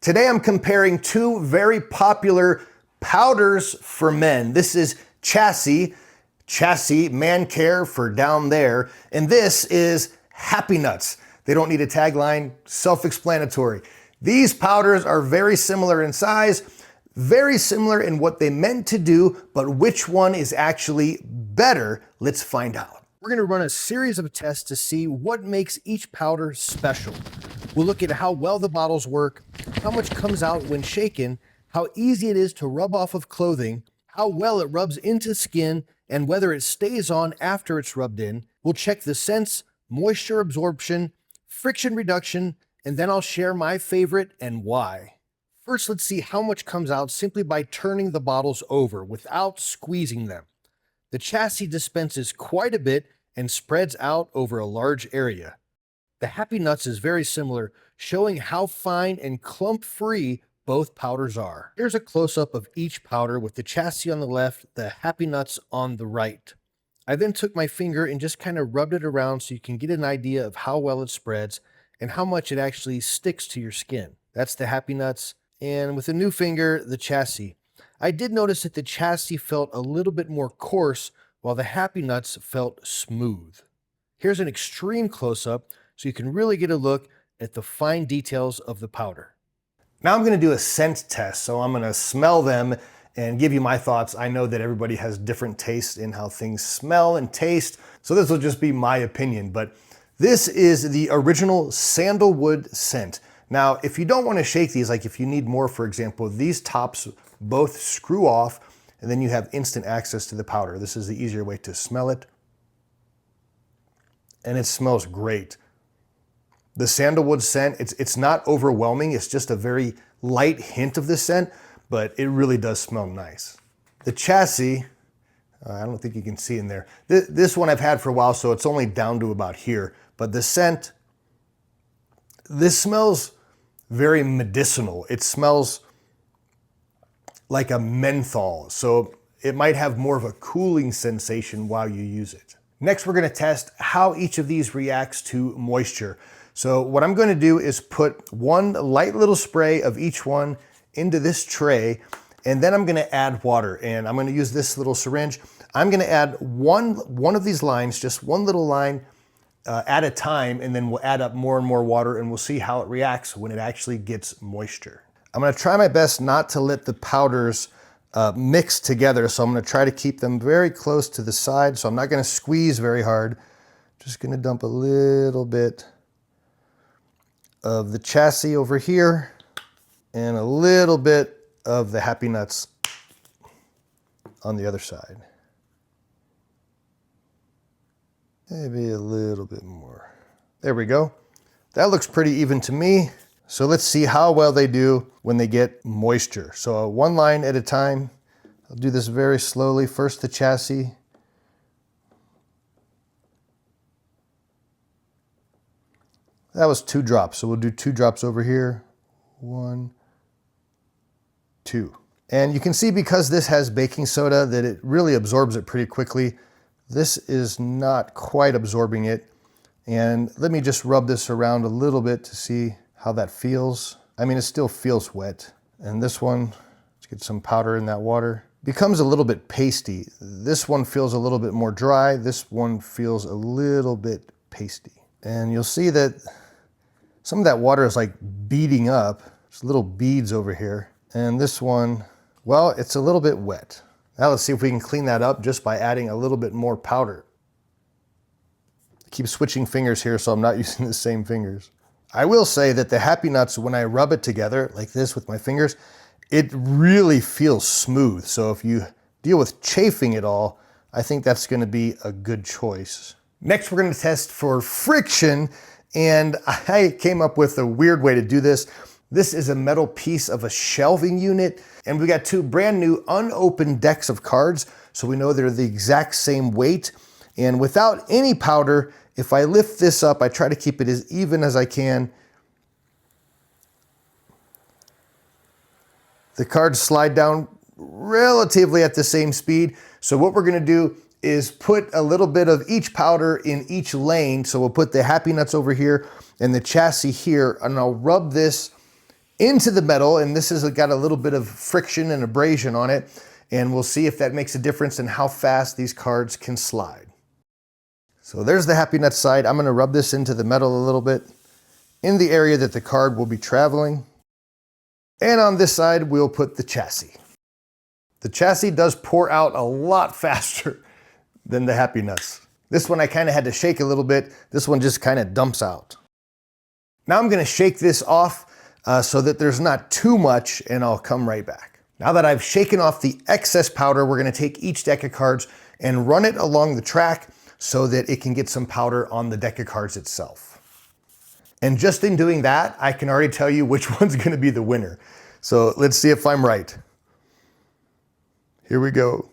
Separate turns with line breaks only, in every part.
Today I'm comparing two very popular powders for men. This is chassis, man care for down there, and this is Happy Nuts. They don't need a tagline, self-explanatory. These powders are very similar in size, very similar in what they meant to do, but which one is actually better? Let's find out. We're gonna run a series of tests to see what makes each powder special. We'll look at how well the bottles work, how much comes out when shaken, how easy it is to rub off of clothing, how well it rubs into skin, and whether it stays on after it's rubbed in. We'll check the scents, moisture absorption, friction reduction, and then I'll share my favorite and why. First, let's see how much comes out simply by turning the bottles over without squeezing them. The chassis dispenses quite a bit and spreads out over a large area. The Happy Nuts is very similar, showing how fine and clump-free both powders are. Here's a close-up of each powder with the chassis on the left, the Happy Nuts on the right. I then took my finger and just kind of rubbed it around so you can get an idea of how well it spreads and how much it actually sticks to your skin. That's the Happy Nuts, and with a new finger, the chassis. I did notice that the chassis felt a little bit more coarse while the Happy Nuts felt smooth. Here's an extreme close-up so you can really get a look at the fine details of the powder. Now I'm gonna do a scent test, so I'm gonna smell them and give you my thoughts. I know that everybody has different tastes in how things smell and taste, so this will just be my opinion, but this is the original sandalwood scent. Now, if you don't wanna shake these, like if you need more, for example, these tops both screw off and then you have instant access to the powder. This is the easier way to smell it. And it smells great. The sandalwood scent, it's not overwhelming. It's just a very light hint of the scent, but it really does smell nice. The chassis, I don't think you can see in there. This one I've had for a while, so it's only down to about here. But the scent, this smells very medicinal. It smells like a menthol, so it might have more of a cooling sensation while you use it. Next, we're gonna test how each of these reacts to moisture. So what I'm gonna do is put one light little spray of each one into this tray, and then I'm gonna add water, and I'm gonna use this little syringe. I'm gonna add one of these lines, just one little line at a time, and then we'll add up more and more water, and we'll see how it reacts when it actually gets moisture. I'm gonna try my best not to let the powders mix together, so I'm gonna try to keep them very close to the side, so I'm not gonna squeeze very hard. Just gonna dump a little bit of the chassis over here and a little bit of the Happy Nuts on the other side. Maybe a little bit more. There we go. That looks pretty even to me. So let's see how well they do when they get moisture. So one line at a time. I'll do this very slowly. First the chassis. That was 2 drops, so we'll do 2 drops over here. 1, 2. And you can see because this has baking soda that it really absorbs it pretty quickly. This is not quite absorbing it. And let me just rub this around a little bit to see how that feels. I mean, it still feels wet. And this one, let's get some powder in that water. Becomes a little bit pasty. This one feels a little bit more dry. This one feels a little bit pasty. And you'll see that some of that water is like beading up. There's little beads over here. And this one, well, it's a little bit wet. Now let's see if we can clean that up just by adding a little bit more powder. I keep switching fingers here, so I'm not using the same fingers. I will say that the Happy Nuts, when I rub it together like this with my fingers, it really feels smooth. So if you deal with chafing at all, I think that's gonna be a good choice. Next, we're gonna test for friction, and I came up with a weird way to do this. This is a metal piece of a shelving unit, and we got 2 brand new unopened decks of cards, so we know they're the exact same weight. And without any powder, if I lift this up, I try to keep it as even as I can. The cards slide down relatively at the same speed. So what we're gonna do is put a little bit of each powder in each lane. So we'll put the Happy Nuts over here and the chassis here, and I'll rub this into the metal, and this has got a little bit of friction and abrasion on it, and we'll see if that makes a difference in how fast these cards can slide. So there's the Happy Nuts side. I'm gonna rub this into the metal a little bit in the area that the card will be traveling. And on this side, we'll put the chassis. The chassis does pour out a lot faster than the Happy Nuts. This one I kind of had to shake a little bit. This one just kind of dumps out. Now I'm gonna shake this off so that there's not too much, and I'll come right back. Now that I've shaken off the excess powder, we're gonna take each deck of cards and run it along the track so that it can get some powder on the deck of cards itself. And just in doing that, I can already tell you which one's gonna be the winner. So let's see if I'm right. Here we go.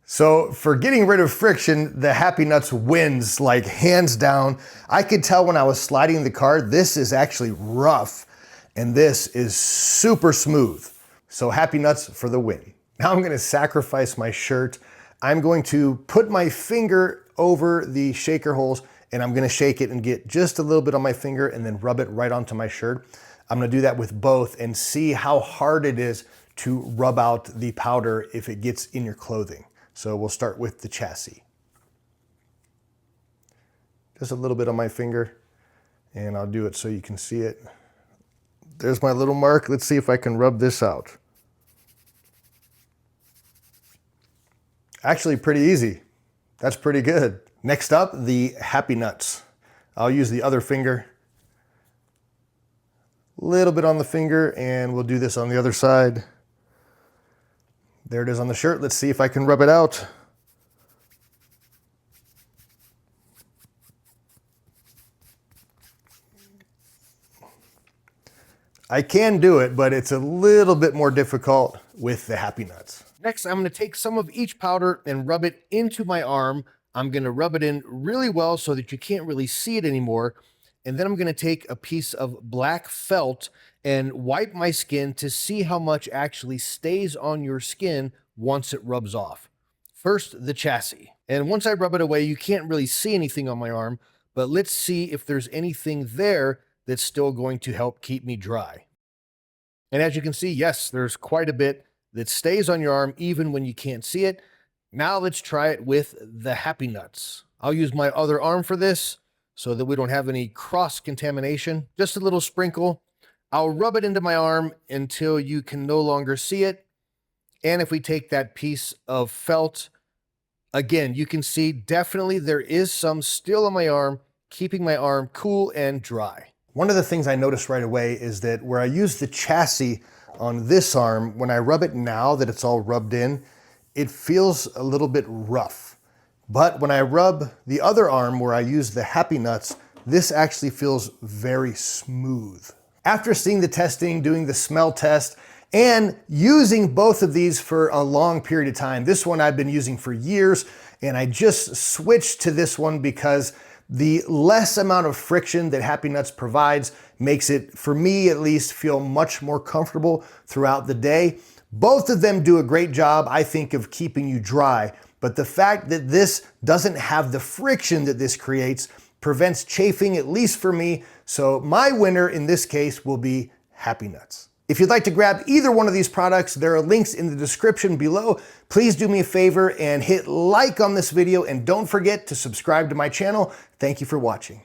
So for getting rid of friction, the Happy Nuts wins, like hands down. I could tell when I was sliding the card, this is actually rough and this is super smooth. So Happy Nuts for the win. Now I'm gonna sacrifice my shirt. I'm going to put my finger over the shaker holes and I'm gonna shake it and get just a little bit on my finger and then rub it right onto my shirt. I'm gonna do that with both and see how hard it is to rub out the powder if it gets in your clothing. So we'll start with the chassis. Just a little bit on my finger, and I'll do it so you can see it. There's my little mark. Let's see if I can rub this out. Actually pretty easy. That's pretty good. Next up, the Happy Nuts. I'll use the other finger. A little bit on the finger, and we'll do this on the other side. There it is on the shirt. Let's see if I can rub it out. I can do it, but it's a little bit more difficult with the Happy Nuts. Next, I'm gonna take some of each powder and rub it into my arm. I'm gonna rub it in really well so that you can't really see it anymore. And then I'm gonna take a piece of black felt and wipe my skin to see how much actually stays on your skin once it rubs off. First, the chassis. And once I rub it away, you can't really see anything on my arm, but let's see if there's anything there that's still going to help keep me dry. And as you can see, yes, there's quite a bit that stays on your arm even when you can't see it. Now let's try it with the Happy Nuts. I'll use my other arm for this so that we don't have any cross-contamination. Just a little sprinkle. I'll rub it into my arm until you can no longer see it. And if we take that piece of felt, again, you can see definitely there is some still on my arm, keeping my arm cool and dry. One of the things I noticed right away is that where I use the chassis on this arm, when I rub it now that it's all rubbed in, it feels a little bit rough. But when I rub the other arm where I use the Happy Nuts, this actually feels very smooth. After seeing the testing, doing the smell test, and using both of these for a long period of time, this one I've been using for years, and I just switched to this one because the less amount of friction that Happy Nuts provides makes it, for me at least, feel much more comfortable throughout the day. Both of them do a great job, I think, of keeping you dry, but the fact that this doesn't have the friction that this creates prevents chafing, at least for me. So my winner in this case will be Happy Nuts. If you'd like to grab either one of these products, there are links in the description below. Please do me a favor and hit like on this video, and don't forget to subscribe to my channel. Thank you for watching.